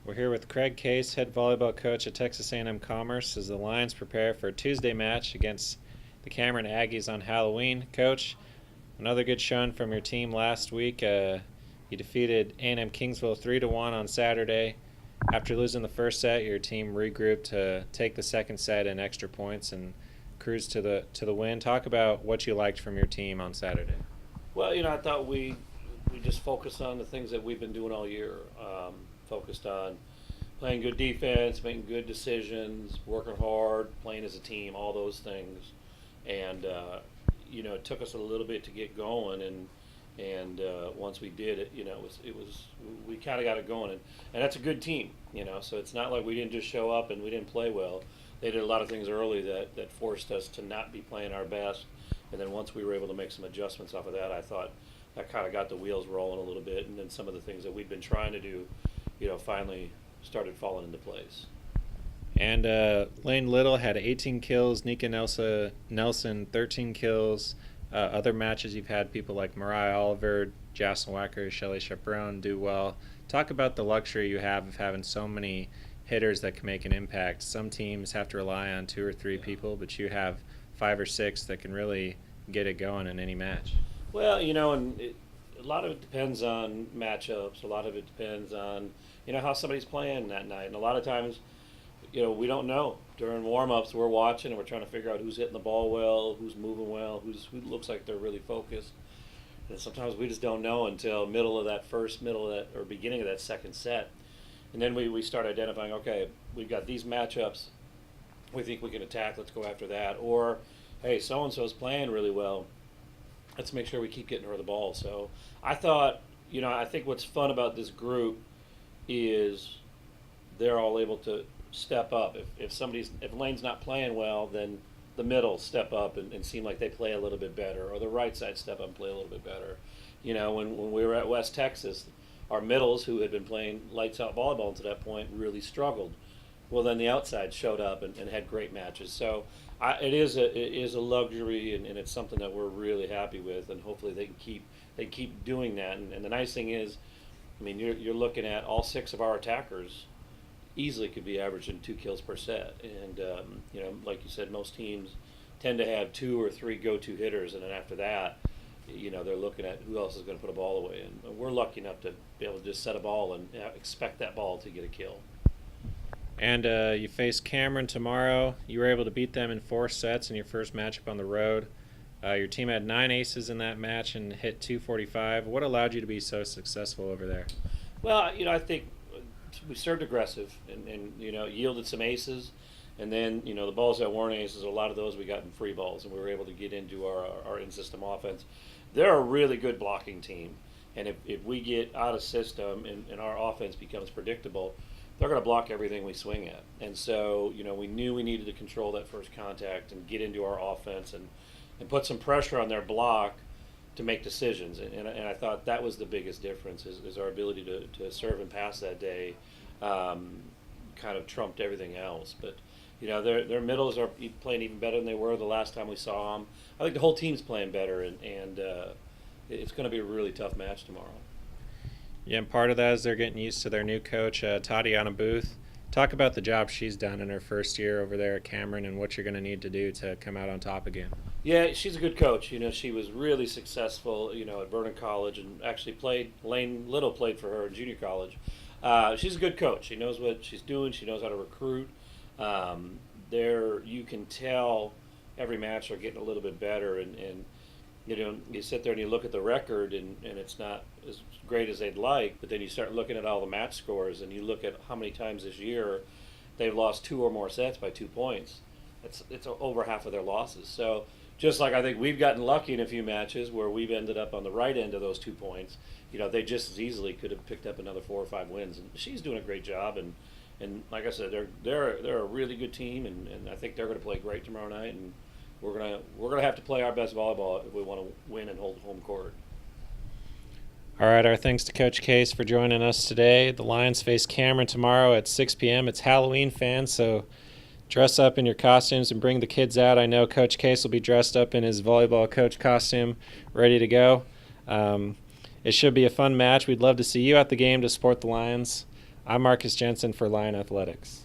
We're here with Craig Case, head volleyball coach at Texas A&M-Commerce, as the Lions prepare for a Tuesday match against the Cameron Aggies on Halloween. Coach, another good showing from your team last week. You defeated A&M Kingsville 3-1 on Saturday. After losing the first set, your team regrouped to take the second set in extra points and cruise to the win. Talk about what you liked from your team on Saturday. Well, I thought we just focused on the things that we've been doing all year. Focused on playing good defense, making good decisions, working hard, playing as a team, all those things. And it took us a little bit to get going, and once we did it, it was we kind of got it going, and that's a good team, So it's not like we didn't just show up and we didn't play well. They did a lot of things early that forced us to not be playing our best, and then once we were able to make some adjustments off of that, I thought that kind of got the wheels rolling a little bit, and then some of the things that we'd been trying to do, finally started falling into place. And Lane Little had 18 kills, Nika Nelson 13 kills. Other matches you've had people like Mariah Oliver, Jocelyn Wacker, Shelly Chaperone do well. Talk about the luxury you have of having so many hitters that can make an impact. Some teams have to rely on 2 or 3 people, but you have 5 or 6 that can really get it going in any match. Well, a lot of it depends on matchups. A lot of it depends on, how somebody's playing that night. And a lot of times, we don't know. During warm-ups, we're watching and we're trying to figure out who's hitting the ball well, who's moving well, who looks like they're really focused. And sometimes we just don't know until middle of that or beginning of that second set. And then we start identifying, okay, we've got these matchups we think we can attack, let's go after that. Or, hey, so-and-so's playing really well, let's make sure we keep getting her the ball. So I thought, I think what's fun about this group is they're all able to step up. If Lane's not playing well, then the middle step up and seem like they play a little bit better, or the right side step up and play a little bit better. When we were at West Texas, our middles, who had been playing lights out volleyball until that point, really struggled. Well, then the outside showed up and had great matches. So it is a luxury, and it's something that we're really happy with, and hopefully they keep doing that. And the nice thing is, you're looking at all 6 of our attackers easily could be averaging 2 kills per set. And, like you said, most teams tend to have 2 or 3 go-to hitters, and then after that, they're looking at who else is going to put a ball away. And we're lucky enough to be able to just set a ball and expect that ball to get a kill. And you face Cameron tomorrow. You were able to beat them in 4 sets in your first matchup on the road. Your team had 9 aces in that match and hit 245. What allowed you to be so successful over there? Well, I think we served aggressive and yielded some aces. And then, the balls that weren't aces, a lot of those we got in free balls, and we were able to get into our in-system offense. They're a really good blocking team. And if we get out of system and our offense becomes predictable, they're going to block everything we swing at. And so, we knew we needed to control that first contact and get into our offense and put some pressure on their block to make decisions. And I thought that was the biggest difference is our ability to serve and pass that day kind of trumped everything else. But, their middles are playing even better than they were the last time we saw them. I think the whole team's playing better, and it's going to be a really tough match tomorrow. Yeah, and part of that is they're getting used to their new coach, Tatiana Booth. Talk about the job she's done in her first year over there at Cameron and what you're going to need to do to come out on top again. Yeah, she's a good coach. She was really successful, at Vernon College, and actually Lane Little played for her in junior college. She's a good coach. She knows what she's doing. She knows how to recruit. You can tell every match they're getting a little bit better, and you sit there and you look at the record, and it's not as great as they'd like, but then you start looking at all the match scores, and you look at how many times this year they've lost 2 or more sets by 2 points. It's over half of their losses. So just like I think we've gotten lucky in a few matches where we've ended up on the right end of those 2 points, they just as easily could have picked up another 4 or 5 wins. And she's doing a great job, and like I said, they're a really good team, and I think they're going to play great tomorrow night, and we're gonna have to play our best volleyball if we want to win and hold home court. All right, our thanks to Coach Case for joining us today. The Lions face Cameron tomorrow at 6 p.m. It's Halloween, fans, so dress up in your costumes and bring the kids out. I know Coach Case will be dressed up in his volleyball coach costume, ready to go. It should be a fun match. We'd love to see you at the game to support the Lions. I'm Marcus Jensen for Lion Athletics.